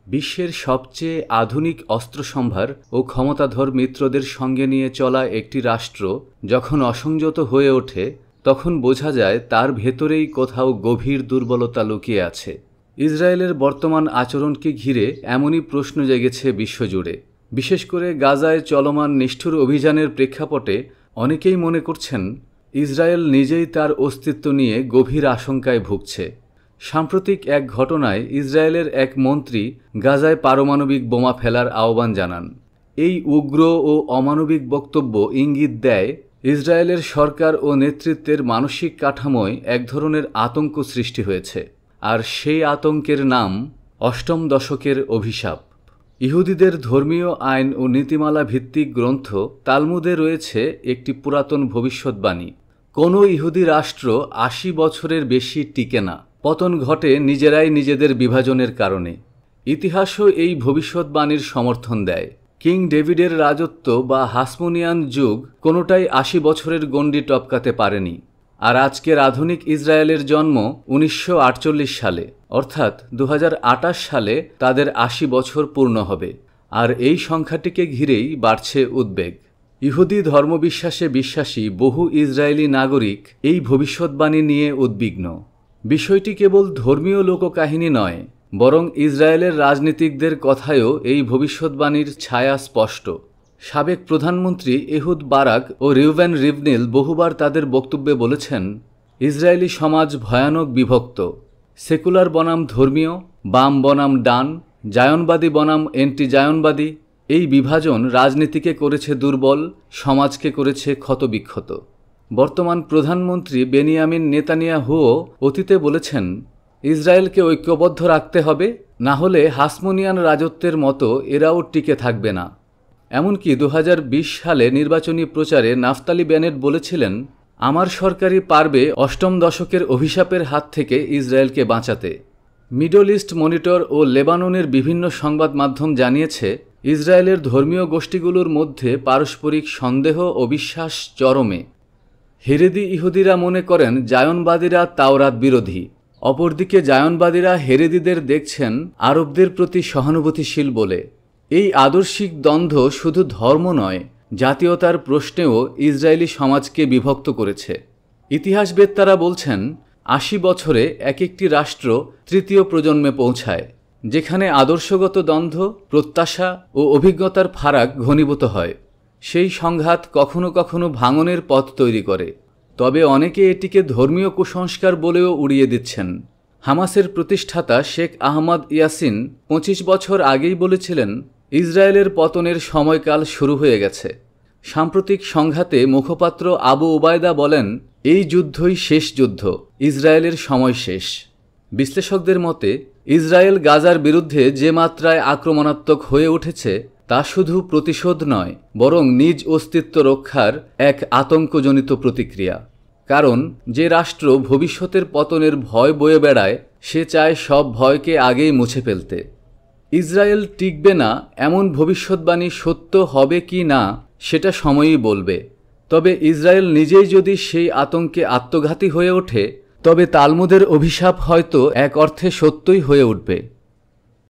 বিশ্বের সবচেয়ে আধুনিক অস্ত্রসম্ভার ও ক্ষমতাধর মিত্রদের সঙ্গে নিয়ে চলা একটি রাষ্ট্র যখন অসংযত হয়ে ওঠে, তখন বোঝা যায় তার ভেতরেই কোথাও গভীর দুর্বলতা লুকিয়ে আছে। ইসরায়েলের বর্তমান আচরণকে ঘিরে এমনই প্রশ্ন জেগেছে বিশ্বজুড়ে। বিশেষ করে গাজায় চলমান নিষ্ঠুর অভিযানের প্রেক্ষাপটে অনেকেই মনে করছেন ইসরায়েল নিজেই তার অস্তিত্ব নিয়ে গভীর আশঙ্কায় ভুগছে। সাম্প্রতিক এক ঘটনায় ইসরায়েলের এক মন্ত্রী গাজায় পারমাণবিক বোমা ফেলার আহ্বান জানান। এই উগ্র ও অমানবিক বক্তব্য ইঙ্গিত দেয় ইসরায়েলের সরকার ও নেতৃত্বের মানসিক কাঠামোয় এক ধরনের আতঙ্ক সৃষ্টি হয়েছে, আর সেই আতঙ্কের নাম অষ্টম দশকের অভিশাপ। ইহুদিদের ধর্মীয় আইন ও নীতিমালা ভিত্তিক গ্রন্থ তালমুদে রয়েছে একটি পুরাতন ভবিষ্যৎবাণী। কোনো ইহুদি রাষ্ট্র ৮০ বছরের বেশি টিকে না, পতন ঘটে নিজেরাই নিজেদের বিভাজনের কারণে। ইতিহাসও এই ভবিষ্যৎবাণীর সমর্থন দেয়। কিং ডেভিডের রাজত্ব বা হাসমোনিয়ান যুগ কোনোটাই ৮০ বছরের গণ্ডি টপকাতে পারেনি। আর আজকের আধুনিক ইসরায়েলের জন্ম ১৯৪৮ সালে, অর্থাৎ ২০২৮ সালে তাদের ৮০ বছর পূর্ণ হবে। আর এই সংখ্যাটিকে ঘিরেই বাড়ছে উদ্বেগ। ইহুদি ধর্মবিশ্বাসে বিশ্বাসী বহু ইসরায়েলি নাগরিক এই ভবিষ্যৎবাণী নিয়ে উদ্বিগ্ন। বিষয়টি কেবল ধর্মীয় লোককাহিনী নয়, বরং ইসরায়েলের রাজনীতিকদের কথায়ও এই ভবিষ্যৎবাণীর ছায়া স্পষ্ট। সাবেক প্রধানমন্ত্রী এহুদ বারাক ও রিউভেন রিভনিল বহুবার তাদের বক্তব্যে বলেছেন, ইসরায়েলি সমাজ ভয়ানক বিভক্ত। সেকুলার বনাম ধর্মীয়, বাম বনাম ডান, জায়নবাদী বনাম এন্টি জায়নবাদী। এই বিভাজন রাজনীতিকে করেছে দুর্বল, সমাজকে করেছে ক্ষতবিক্ষত। বর্তমান প্রধানমন্ত্রী বেনিয়ামিন নেতানিয়াহুও অতীতে বলেছেন, ইসরায়েলকে ঐক্যবদ্ধ রাখতে হবে, না হলে হাসমোনিয়ান রাজত্বের মতো এরাও টিকে থাকবে না। এমনকি ২০২০ সালে নির্বাচনী প্রচারে নাফতালি বেনেট বলেছিলেন, আমার সরকারই পারবে অষ্টম দশকের অভিশাপের হাত থেকে ইসরায়েলকে বাঁচাতে। মিডল ইস্ট মনিটর ও লেবাননের বিভিন্ন সংবাদ মাধ্যম জানিয়েছে, ইসরায়েলের ধর্মীয় গোষ্ঠীগুলোর মধ্যে পারস্পরিক সন্দেহ ও বিশ্বাস চরমে। হেরেদি ইহুদিরা মনে করেন জায়নবাদীরা তাওরাত বিরোধী। অপরদিকে জায়নবাদীরা হেরেদিদের দেখছেন আরবদের প্রতি সহানুভূতিশীল বলে। এই আদর্শিক দ্বন্দ্ব শুধু ধর্ম নয়, জাতীয়তার প্রশ্নেও ইসরায়েলি সমাজকে বিভক্ত করেছে। ইতিহাসবেত্তারা বলছেন, ৮০ বছরে এক একটি রাষ্ট্র তৃতীয় প্রজন্মে পৌঁছায়, যেখানে আদর্শগত দ্বন্দ্ব, প্রত্যাশা ও অভিজ্ঞতার ফারাক ঘনীভূত হয়। সেই সংঘাত কখনো কখনো ভাঙনের পথ তৈরি করে। তবে অনেকে এটিকে ধর্মীয় কুসংস্কার বলেও উড়িয়ে দিচ্ছেন। হামাসের প্রতিষ্ঠাতা শেখ আহমদ ইয়াসিন ২৫ বছর আগেই বলেছিলেন, ইসরায়েলের পতনের সময়কাল শুরু হয়ে গেছে। সাম্প্রতিক সংঘাতে মুখপাত্র আবু উবায়দা বলেন, এই যুদ্ধই শেষ যুদ্ধ, ইসরায়েলের সময় শেষ। বিশ্লেষকদের মতে, ইসরায়েল গাজার বিরুদ্ধে যে মাত্রায় আক্রমণাত্মক হয়ে উঠেছে তা শুধু প্রতিশোধ নয়, বরং নিজ অস্তিত্ব রক্ষার এক আতঙ্কজনিত প্রতিক্রিয়া। কারণ যে রাষ্ট্র ভবিষ্যতের পতনের ভয় বয়ে বেড়ায়, সে চায় সব ভয়কে আগেই মুছে ফেলতে। ইসরায়েল টিকবে না এমন ভবিষ্যৎবাণী সত্য হবে কি না সেটা সময়ই বলবে। তবে ইসরায়েল নিজেই যদি সেই আতঙ্কে আত্মঘাতী হয়ে ওঠে, তবে তালমুদের অভিশাপ হয়তো এক অর্থে সত্যই হয়ে উঠবে।